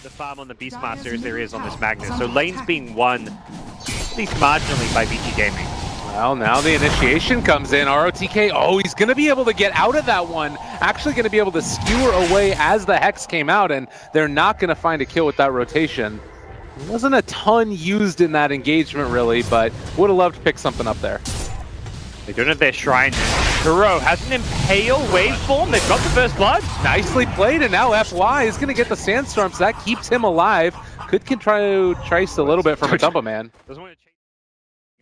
the farm on the Beastmaster as there is on this Magnus. So lane's being won, at least marginally, by VG Gaming. Well, now the initiation comes in. ROTK, oh, he's going to be able to get out of that one. Actually going to be able to skewer away as the Hex came out, and they're not going to find a kill with that rotation. Wasn't a ton used in that engagement, really, but would have loved to pick something up there. They don't have their shrine. Kuro has an Impale waveform. They've got the first blood. Nicely played, and now FY is going to get the Sandstorm, so that keeps him alive. Could try to trace a little bit from Matumba Man. Doesn't want to change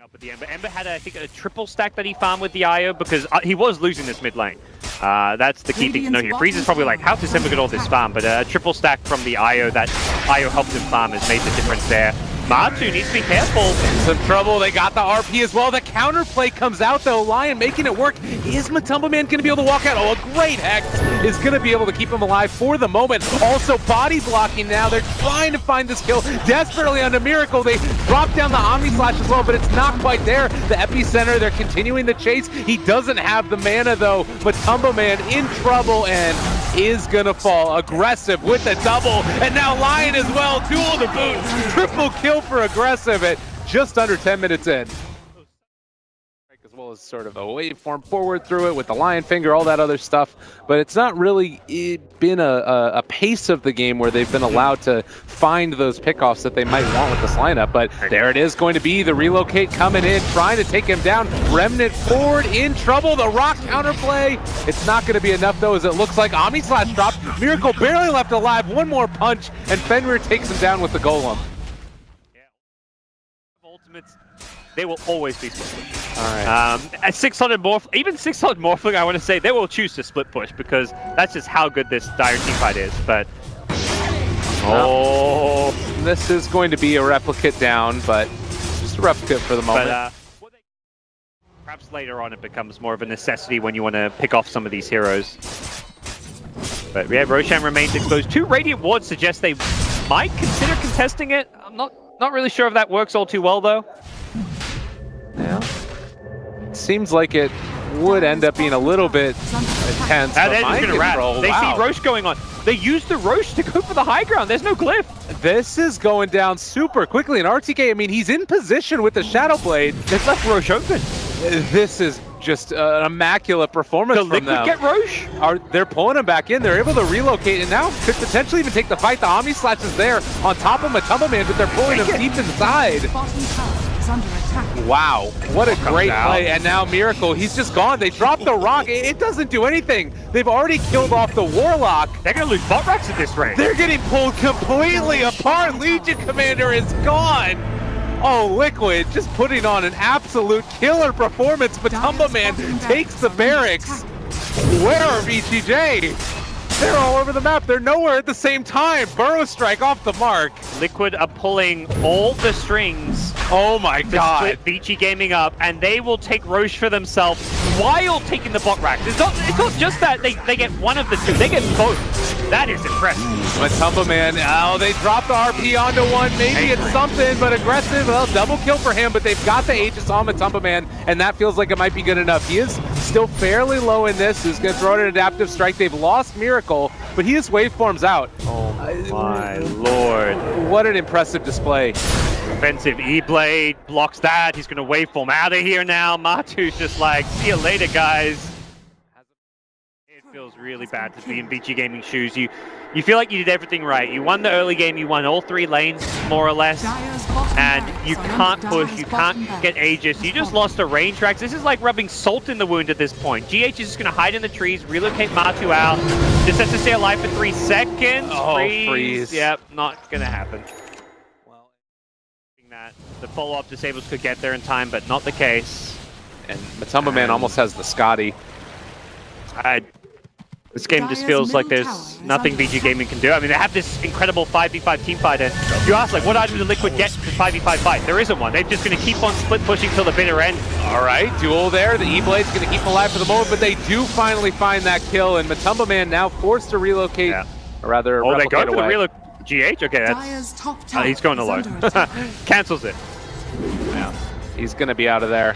up with the Ember. Ember had, I think, a triple stack that he farmed with the IO because he was losing this mid lane. That's the key thing to know here. Freeze is probably like, how does Ember get all this farm? But a triple stack from the IO that IO helped him farm has made the difference there. Matu needs to be careful. In some trouble. They got the RP as well. The counterplay comes out, though. Lion making it work. Is Matumba Man going to be able to walk out? Oh, a great Hex is going to be able to keep him alive for the moment. Also, body blocking now. They're trying to find this kill desperately onto Miracle. They drop down the Omni Slash as well, but it's not quite there. The epicenter, they're continuing the chase. He doesn't have the mana, though. Matumba Man in trouble and is going to fall. Aggressive with the double. And now Lion as well. Duel to boot. Triple kill for Aggressive at just under 10 minutes in. As well as sort of a waveform forward through it with the Lion Finger, all that other stuff. But it's not really been a pace of the game where they've been allowed to find those pickoffs that they might want with this lineup. But there it is going to be the relocate coming in, trying to take him down. Remnant forward in trouble. The rock counterplay. It's not going to be enough though, as it looks like Omni Slash dropped. Miracle barely left alive. One more punch, and Fenrir takes him down with the Golem. Ultimates, they will always be split push. All right. At 600 Morph, even 600 Morphling, I want to say, they will choose to split push because that's just how good this dire team fight is. But this is going to be a replicate down, but just a replicate for the moment. But, perhaps later on it becomes more of a necessity when you want to pick off some of these heroes. But yeah, Roshan remains exposed. 2 Radiant Wards suggest they might consider contesting it. I'm not really sure if that works all too well, though. Yeah. Seems like it would end up being a little bit intense. They're just going to rat. They see Roche going on. They use the Roche to go for the high ground. There's no glyph. This is going down super quickly. And RTK, I mean, he's in position with the Shadow Blade. They've left Roche open. This is just an immaculate performance from them. The Liquid get Roche? They're pulling him back in. They're able to relocate and now could potentially even take the fight. The Omni Slash is there on top of Matumba Man, but they're pulling him deep inside. Wow, what a great play. And now Miracle, he's just gone. They dropped the rock. It doesn't do anything. They've already killed off the Warlock. They're going to lose bot racks at this rate. They're getting pulled completely apart. Legion Commander is gone. Oh, Liquid just putting on an absolute killer performance. Matumba Man takes the barracks. Where are VGJ? They're all over the map. They're nowhere at the same time. Burrow Strike off the mark. Liquid are pulling all the strings. Oh my god. To split VG Gaming up, and they will take Roche for themselves while taking the bot racks. It's not just that they get one of the two. They get both. That is impressive. Matumba Man, oh, they dropped the RP onto one. Maybe it's something, but Aggressive, well, double kill for him, but they've got the Aegis on Matumba Man, and that feels like it might be good enough. He is still fairly low in this. He's going to throw an adaptive strike. They've lost Miracle, but he just waveforms out. Oh my lord. What an impressive display. Offensive E-Blade blocks that. He's going to waveform out of here now. Matu's just like, see you later, guys. It feels really bad to be in VG Gaming shoes. You feel like you did everything right. You won the early game. You won all 3 lanes, more or less. And you can't push. You can't get Aegis. You just lost a range tracks. This is like rubbing salt in the wound at this point. GH is just going to hide in the trees, relocate Matu out. Just has to stay alive for 3 seconds. Oh, freeze. Yep, not going to happen. The follow-up disables could get there in time, but not the case. And Matumba Man almost has the Scotty. This game just feels like there's nothing VG Gaming can do. I mean, they have this incredible 5v5 team fight, and you ask, like, what item did Liquid get to 5v5 fight? There isn't one. They're just going to keep on split pushing till the bitter end. All right, duel there. The E-Blade's going to keep him alive for the moment, but they do finally find that kill, and Matumba Man now forced to relocate, or rather, they go away. for the relocate. GH? Okay, that's... he's going alone. Cancels it. Yeah. He's going to be out of there.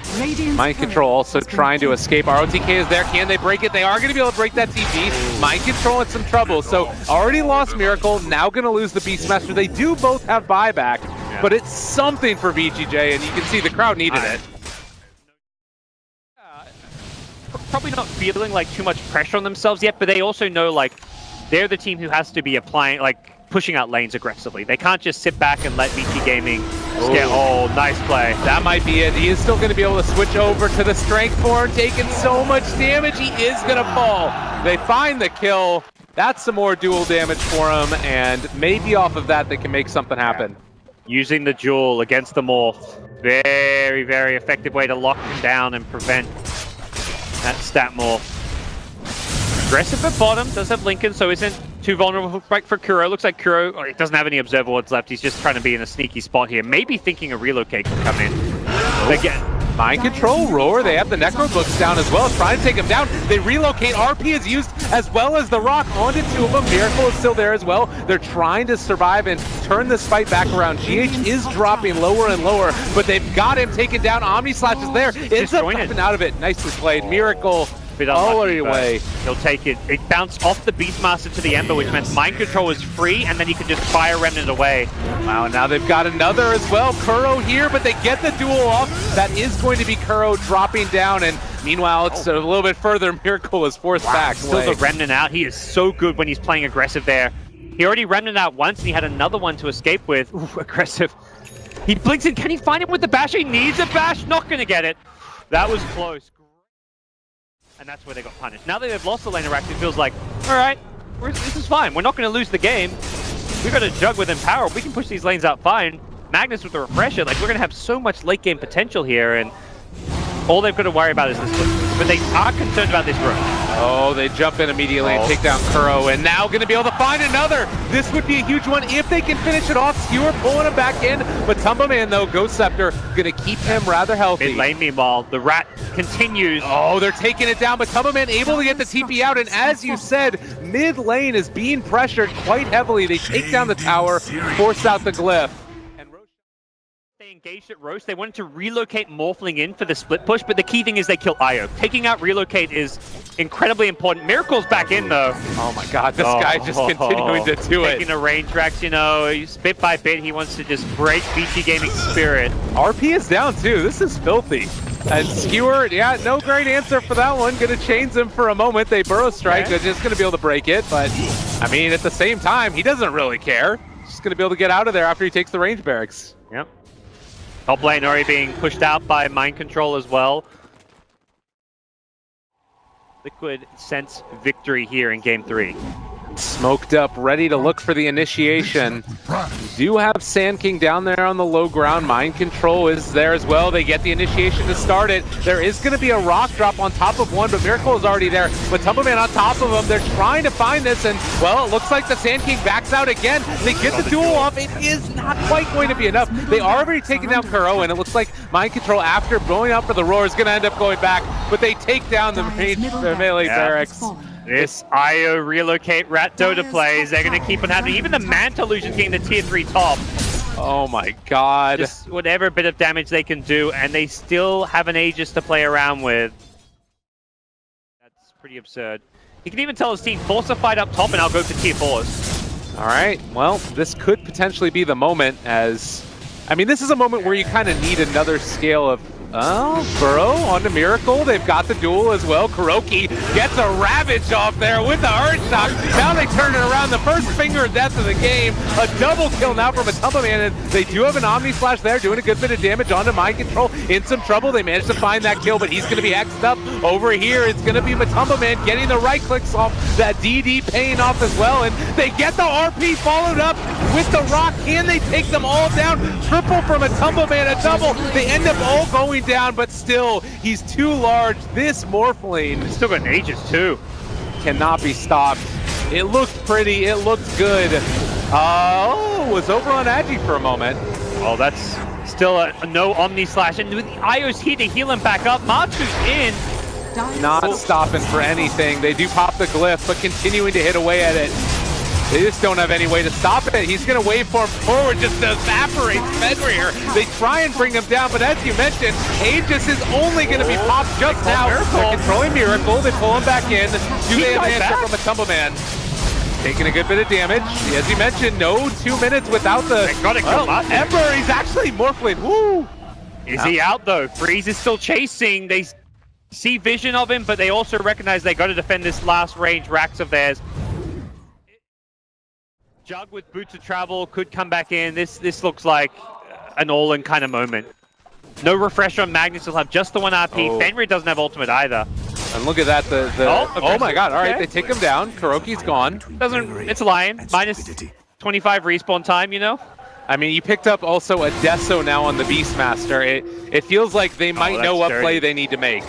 Mind Control also trying to escape. ROTK is there. Can they break it? They are going to be able to break that TP. Mind Control in some trouble. So already lost Miracle, now going to lose the Beastmaster. They do both have buyback, but it's something for VGJ, and you can see the crowd needed it. Probably not feeling like too much pressure on themselves yet, but they also know like they're the team who has to be applying, like pushing out lanes aggressively. They can't just sit back and let VG Gaming get, oh, nice play. That might be it. He is still going to be able to switch over to the Strength Form, taking so much damage, he is going to fall. They find the kill. That's some more dual damage for him, and maybe off of that they can make something happen. Using the Jewel against the Morph. Very, very effective way to lock him down and prevent that stat Morph. Aggressive at bottom, does have Lincoln, so isn't too vulnerable for Kuro. Looks like Kuro doesn't have any Observer Wards left. He's just trying to be in a sneaky spot here. Maybe thinking a relocate can come in. Again, Mind Control, Roar, they have the Necro Books down as well, trying to take him down. They relocate, RP is used as well as the Rock onto two of them. Miracle is still there as well. They're trying to survive and turn this fight back around. GH is dropping lower and lower, but they've got him taken down. Omni Slash is there, ends up popping out of it. Nicely played, Miracle. All the way. He'll take it. It bounced off the Beastmaster to the Ember, which meant Mind Control was free, and then he could just fire Remnant away. Wow, and now they've got another as well. Kuro here, but they get the duel off. That is going to be Kuro dropping down, and meanwhile, it's a little bit further. Miracle is forced back. Still the Remnant out. He is so good when he's playing aggressive there. He already Remnant out once, and he had another one to escape with. Ooh, aggressive. He blinks in. Can he find him with the bash? He needs a bash. Not going to get it. That was close. And that's where they got punished. Now that they've lost the laner rack, it feels like, all right, this is fine. We're not going to lose the game. We've got a Jug with Empower. We can push these lanes out fine. Magnus with the Refresher. Like, we're going to have so much late game potential here, and all they've got to worry about is this split. But they are concerned about this room. Oh, they jump in immediately and take down Kuro, and now going to be able to find another. This would be a huge one if they can finish it off. Skewer pulling him back in, but Tumbaman, though, Ghost Scepter, going to keep him rather healthy. Mid lane, meanwhile, the Rat continues. Oh, they're taking it down, but Tumbaman able to get the TP out, and as you said, mid lane is being pressured quite heavily. They take down the tower, force out the glyph. They engaged at Roast. They wanted to relocate Morphling in for the split push, but the key thing is they kill Io. Taking out relocate is incredibly important. Miracle's back in, though. Oh my god, this guy just continuing to do it. Taking a range racks, you know, bit by bit, he wants to just break VG Gaming's spirit. RP is down, too. This is filthy. And Skewer, yeah, no great answer for that one. Gonna chains him for a moment. They Burrow Strike, they're just gonna be able to break it, but, I mean, at the same time, he doesn't really care. He's just gonna be able to get out of there after he takes the range barracks. Yep. Top lane already being pushed out by Mind Control as well. Liquid sense victory here in Game 3. Smoked up, ready to look for the initiation. Do have Sand King down there on the low ground. Mind Control is there as well. They get the initiation to start it. There is going to be a rock drop on top of one, but Miracle is already there. But Tumbaman on top of him. They're trying to find this, and, well, it looks like the Sand King backs out again. They get the duel off. It is not quite going to be enough. They are already taking down Kuro, and it looks like Mind Control, after blowing up for the Roar, is going to end up going back. But they take down the melee barracks. This Io relocate Rat Dota plays, they're going to keep on happening. Even the Manta Illusion's getting the tier 3 top. Oh my god. Just whatever bit of damage they can do, and they still have an Aegis to play around with. That's pretty absurd. He can even tell his team, force a fight up top and I'll go for tier 4s. Alright, well, this could potentially be the moment as... I mean, this is a moment where you kind of need another scale of... Oh, Burrow onto Miracle. They've got the duel as well. Kuroki gets a Ravage off there with the Earth Shock. Now they turn it around. The first finger of death of the game. A double kill now from a Tumbaman, and they do have an Omni Slash there, doing a good bit of damage onto Mind Control. In some trouble. They managed to find that kill, but he's going to be X'd up. Over here, it's going to be Matumbaman getting the right clicks off. That DD paying off as well, and they get the RP followed up with the Rock. Can they take them all down? Triple from Matumbaman, a double. They end up all going down, but still, he's too large. This Morphling still got an Aegis too. Cannot be stopped. It looked pretty, it looked good. Was over on Agi for a moment. Oh, that's still a no Omni Slash, and with the Io's here to heal him back up. Matu's in. Not stopping for anything. They do pop the glyph, but continuing to hit away at it. They just don't have any way to stop it. He's going to waveform forward, just evaporates Fenrir. They try and bring him down, but as you mentioned, Aegis is only going to be popped just now. They're controlling Miracle. They pull him back in. Do they have an answer from a Tumble Man? Taking a good bit of damage. As you mentioned, no 2 minutes without the Ember. He's actually morphling. Woo! Is he out though? Freeze is still chasing. They see vision of him, but they also recognize they got to defend this last range racks of theirs. Jug with Boots of Travel could come back in. This looks like an all-in kind of moment. No refresher on Magnus. He'll have just the 1 RP. Fenrir doesn't have ultimate either. And look at that. Oh my god. All right, they take him down. Kuroki's gone. It's Lion. Minus 25 respawn time, you know? I mean, you picked up also a Deso now on the Beastmaster. It feels like they might know what play they need to make.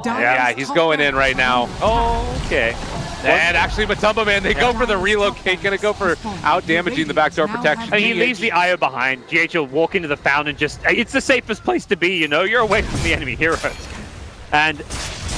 Yeah, he's going in right now. Oh, okay. And actually, Matumba Man, they go for the relocate, gonna go for out-damaging the backdoor protection. And he leaves the IO behind. GH will walk into the fountain, just, it's the safest place to be, you know? You're away from the enemy heroes. And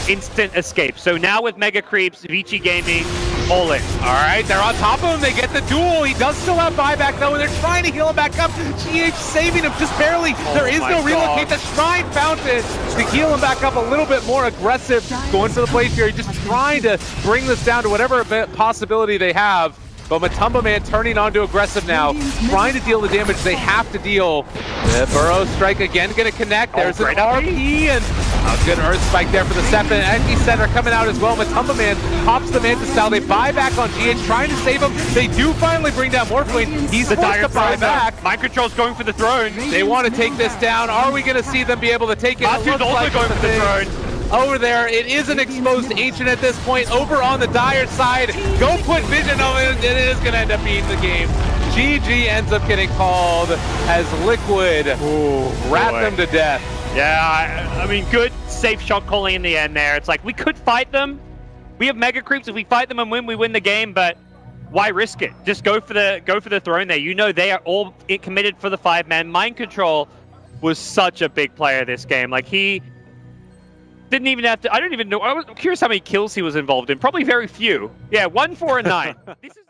instant escape. So now with Mega Creeps, Vici Gaming, all in. All right, they're on top of him. They get the duel. He does still have buyback, though, and they're trying to heal him back up. GH saving him just barely. There is no relocate. The Shrine Fountain to heal him back up a little bit more aggressive. Going for the Blade Fury, just trying to bring this down to whatever possibility they have. But Matumba Man turning on to aggressive now, trying to deal the damage they have to deal. The Burrow Strike again going to connect. There's an RP, and a good Earth Spike there for the Septon. Empty Center coming out as well. Matumba Man pops the Manta style. They buy back on GH, trying to save him. They do finally bring down Morphling. He's forced to buy back. Mind Control's going for the throne. They want to take this down. Are we going to see them be able to take it? Matu's also going for the throne. Over there, it is an exposed Ancient at this point. Over on the Dire side, go put vision on it, and it is going to end up being the game. GG ends up getting called as Liquid rat them to death. Yeah, I mean, good, safe shot calling in the end there. It's like, we could fight them. We have Mega Creeps. If we fight them and win, we win the game, but why risk it? Just go for the throne there. You know they are all committed for the 5-man. Mind Control was such a big player this game. Like, he didn't even have to, I don't even know, I was curious how many kills he was involved in. Probably very few. Yeah, 1, 4, and 9. This is